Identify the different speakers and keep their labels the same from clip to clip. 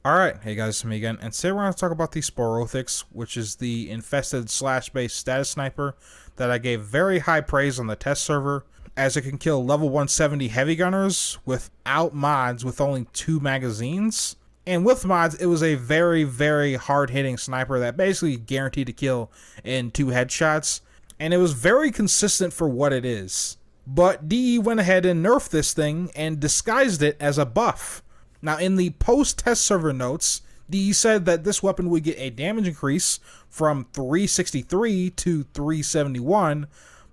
Speaker 1: Alright, hey guys, it's me again, and today we're going to talk about the Sporothrix, which is the infested slash-based status sniper that I gave very high praise on the test server, as it can kill level 170 heavy gunners without mods with only 2 magazines. And with mods, it was a very, very hard-hitting sniper that basically guaranteed to kill in 2 headshots, and it was very consistent for what it is. But DE went ahead and nerfed this thing and disguised it as a buff. Now, in the post-test server notes, DE said that this weapon would get a damage increase from 363 to 371,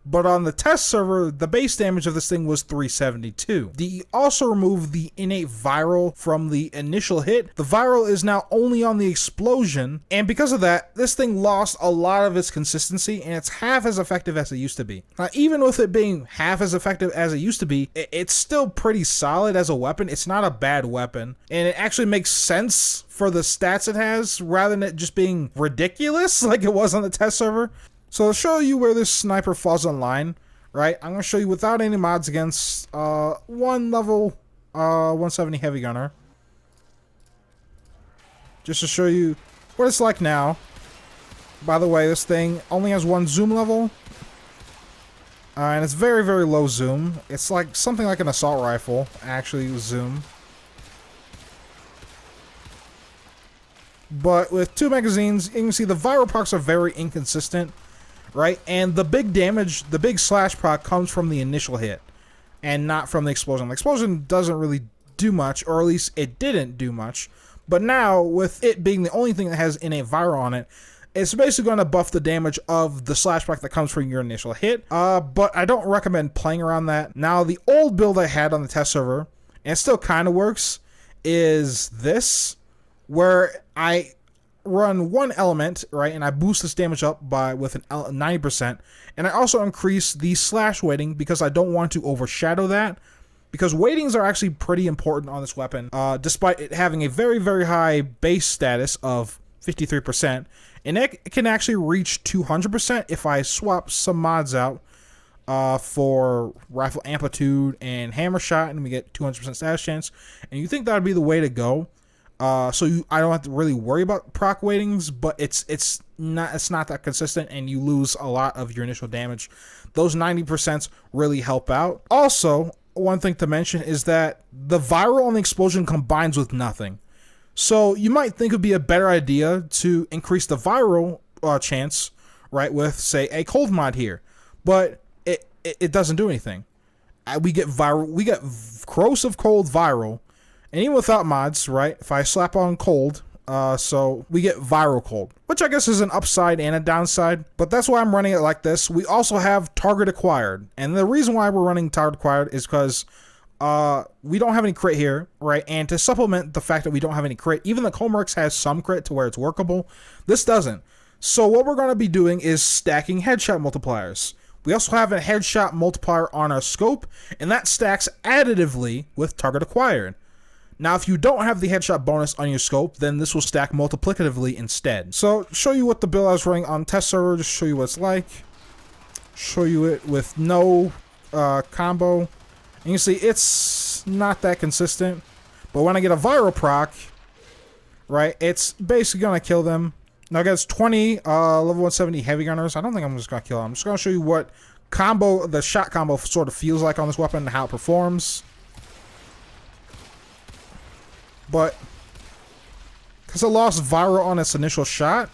Speaker 1: but on the test server, the base damage of this thing was 372. DE also removed the innate viral from the initial hit. The viral is now only on the explosion, and because of that, this thing lost a lot of its consistency, and it's half as effective as it used to be. Now, even with it being half as effective as it used to be, it's still pretty solid as a weapon. It's not a bad weapon, and it actually makes sense for the stats it has, rather than it just being ridiculous like it was on the test server. So to show you where this sniper falls online, right, I'm going to show you without any mods against one level 170 heavy gunner. Just to show you what it's like now. By the way, this thing only has 1 zoom level. And it's very, very low zoom. It's like something like an assault rifle, actually, zoom. But with 2 magazines, you can see the viral procs are very inconsistent. Right, and the big damage, the big slash proc comes from the initial hit and not from the explosion. The explosion doesn't really do much, or at least it didn't do much. But now, with it being the only thing that has innate viral on it, it's basically going to buff the damage of the slash proc that comes from your initial hit. But I don't recommend playing around that. Now, the old build I had on the test server, and it still kind of works, is this, where I run 1 element, right, and I boost this damage up with an 90%, and I also increase the slash weighting because I don't want to overshadow that, because weightings are actually pretty important on this weapon, despite it having a very, very high base status of 53%, and it can actually reach 200% if I swap some mods out for rifle amplitude and hammer shot, and we get 200% status chance, and you think that would be the way to go. I don't have to really worry about proc weightings, but it's not that consistent, and you lose a lot of your initial damage. Those 90% really help out. Also, one thing to mention is that the viral on the explosion combines with nothing. So you might think it would be a better idea to increase the viral chance, right, with say a cold mod here, but it doesn't do anything. We get corrosive cold viral. And even without mods, right, if I slap on cold, so we get viral cold, which I guess is an upside and a downside, but that's why I'm running it like this. We also have target acquired, and the reason why we're running target acquired is because we don't have any crit here, right, and to supplement the fact that we don't have any crit, even the Comerx has some crit to where it's workable, this doesn't. So what we're going to be doing is stacking headshot multipliers. We also have a headshot multiplier on our scope, and that stacks additively with target acquired. Now, if you don't have the headshot bonus on your scope, then this will stack multiplicatively instead. So, show you what the build I was running on test server, just show you what it's like. Show you it with no combo. And you can see it's not that consistent. But when I get a viral proc, right, it's basically going to kill them. Now, against 20 level 170 heavy gunners, I don't think I'm just going to kill them. I'm just going to show you what the shot combo sort of feels like on this weapon and how it performs. But because it lost viral on its initial shot,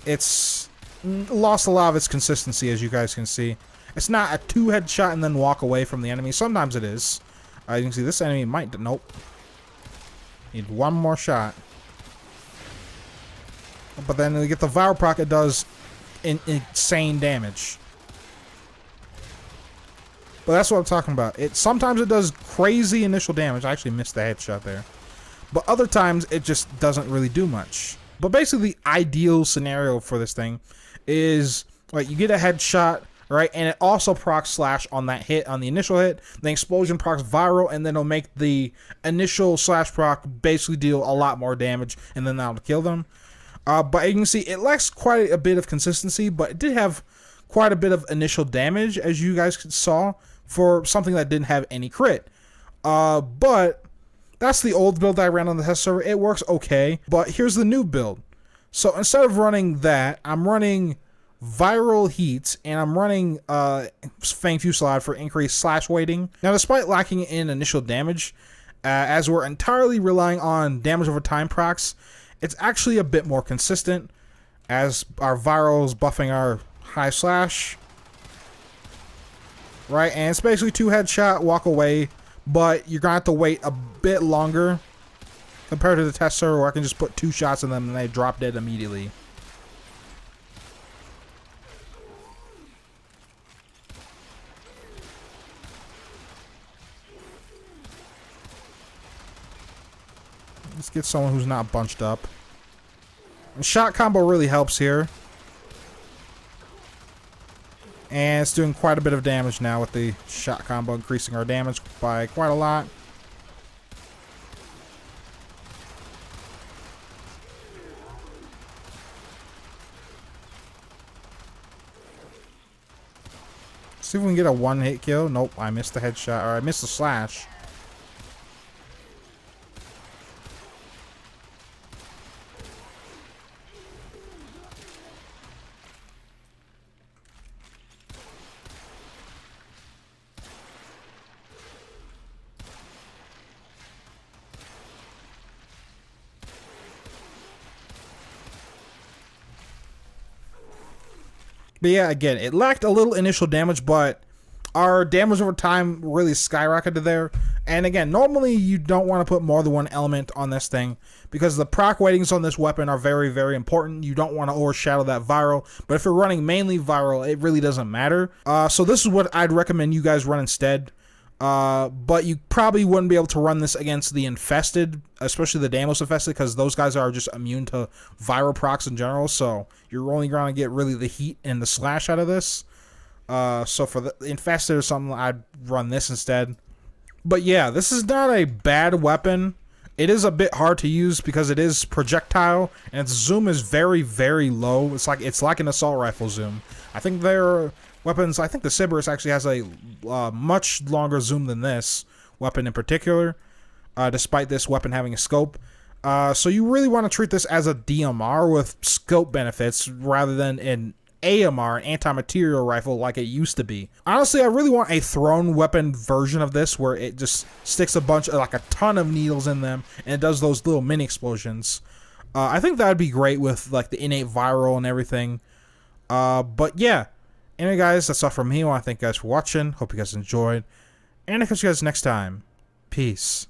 Speaker 1: it's lost a lot of its consistency, as you guys can see. It's not a 2 headshot and then walk away from the enemy. Sometimes it is. You can see this enemy might... Nope. Need 1 more shot. But then we get the viral proc, it does insane damage. But that's what I'm talking about. Sometimes it does crazy initial damage. I actually missed the headshot there. But other times it just doesn't really do much. But basically the ideal scenario for this thing is like you get a headshot, right? And it also procs slash on that hit, on the initial hit. The explosion procs viral, and then it'll make the initial slash proc basically deal a lot more damage, and then that'll kill them. But you can see it lacks quite a bit of consistency, but it did have quite a bit of initial damage, as you guys saw, for something that didn't have any crit. But That's the old build I ran on the test server. It works okay, but here's the new build. So instead of running that, I'm running viral heat, and I'm running Fang Fusillade for increased slash weighting. Now, despite lacking in initial damage, as we're entirely relying on damage over time procs, it's actually a bit more consistent, as our viral is buffing our high slash. Right, and it's basically 2 headshot, walk away, but you're gonna have to wait a bit longer compared to the test server where I can just put 2 shots in them and they drop dead immediately. Let's get someone who's not bunched up. And shot combo really helps here. And it's doing quite a bit of damage now with the shot combo, increasing our damage by quite a lot. See if we can get a 1-hit kill. Nope, I missed the headshot, or I missed the slash. But yeah, again, it lacked a little initial damage, but our damage over time really skyrocketed there. And again, normally you don't want to put more than one element on this thing because the proc weightings on this weapon are very, very important. You don't want to overshadow that viral. But if you're running mainly viral, it really doesn't matter. So this is what I'd recommend you guys run instead. But you probably wouldn't be able to run this against the infested, especially the Deimos infested, because those guys are just immune to viral procs in general. So you're only going to get really the heat and the slash out of this. So for the infested or something, I'd run this instead. But yeah, this is not a bad weapon. It is a bit hard to use because it is projectile and its zoom is very, very low. It's like an assault rifle zoom. I think their weapons, I think the Cerberus actually has a much longer zoom than this weapon in particular, despite this weapon having a scope. So you really want to treat this as a DMR with scope benefits rather than an AMR, an anti-material rifle, like it used to be. Honestly, I really want a thrown weapon version of this where it just sticks a bunch of, like a ton of needles in them and it does those little mini explosions. I think that would be great with like the innate viral and everything. But yeah. Anyway, guys, that's all from me. I want to thank you guys for watching. Hope you guys enjoyed. And I'll catch you guys next time. Peace.